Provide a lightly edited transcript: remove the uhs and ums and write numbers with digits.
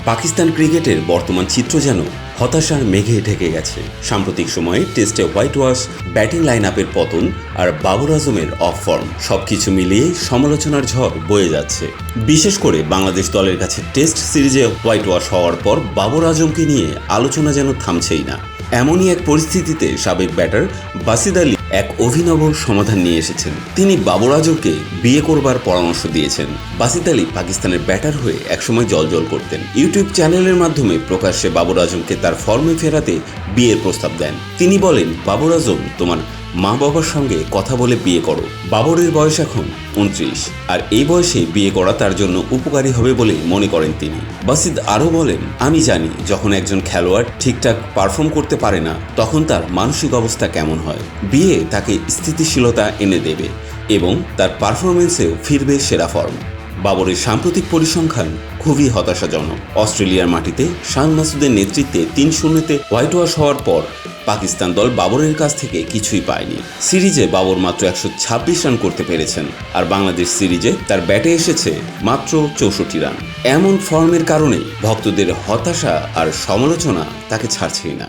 পাকিস্তান ক্রিকেটের বর্তমান চিত্র যেন হতাশার মেঘে ঢেকে গেছে। সাম্প্রতিক সময়ে টেস্টে হোয়াইট ওয়াশ, ব্যাটিং লাইন আপের পতন আর বাবর আজমের অফ ফর্ম সবকিছু মিলিয়ে সমালোচনার ঝড় বয়ে যাচ্ছে। বিশেষ করে বাংলাদেশ দলের কাছে টেস্ট সিরিজে হোয়াইট ওয়াশ হওয়ার পর বাবর আজমকে নিয়ে আলোচনা যেন থামছেই না। এমনই এক পরিস্থিতিতে সাবেক ব্যাটার বাসিদ আলী এক অভিনব সমাধান নিয়ে এসেছেন। তিনি বাবর আজমকে বিয়ে করবার পরামর্শ দিয়েছেন। বাসিদ আলী পাকিস্তানের ব্যাটার হয়ে একসময় জ্বলজ্বল করতেন। ইউটিউব চ্যানেলের মাধ্যমে প্রকাশ্যে বাবর আজমকে তার ফর্মে ফেরাতে বিয়ের প্রস্তাব দেন। তিনি বলেন, বাবর আজম, তোমার মা বাবার সঙ্গে কথা বলে বিয়ে করো। বাবরের বয়স এখন 29, আর এই বয়সে বিয়ে করা তার জন্য উপকারী হবে বলে মনে করেন তিনি। বাসিদ আরও বলেন, আমি জানি যখন একজন খেলোয়াড় ঠিকঠাক পারফর্ম করতে পারে না তখন তার মানসিক অবস্থা কেমন হয়। বিয়ে তাকে স্থিতিশীলতা এনে দেবে এবং তার পারফরমেন্সেও ফিরবে সেরা ফর্ম। বাবরের সাম্প্রতিক পরিসংখ্যান খুবই হতাশাজনক। অস্ট্রেলিয়ার মাটিতে শান মাসুদের নেতৃত্বে 3-0-তে হোয়াইট ওয়াশ হওয়ার পর পাকিস্তান দল বাবরের কাছ থেকে কিছুই পায়নি। সিরিজে বাবর মাত্র 126 রান করতে পেরেছেন, আর বাংলাদেশ সিরিজে তার ব্যাটে এসেছে মাত্র 64 রান। এমন ফর্মের কারণেই ভক্তদের হতাশা আর সমালোচনা তাকে ছাড়ছেই না।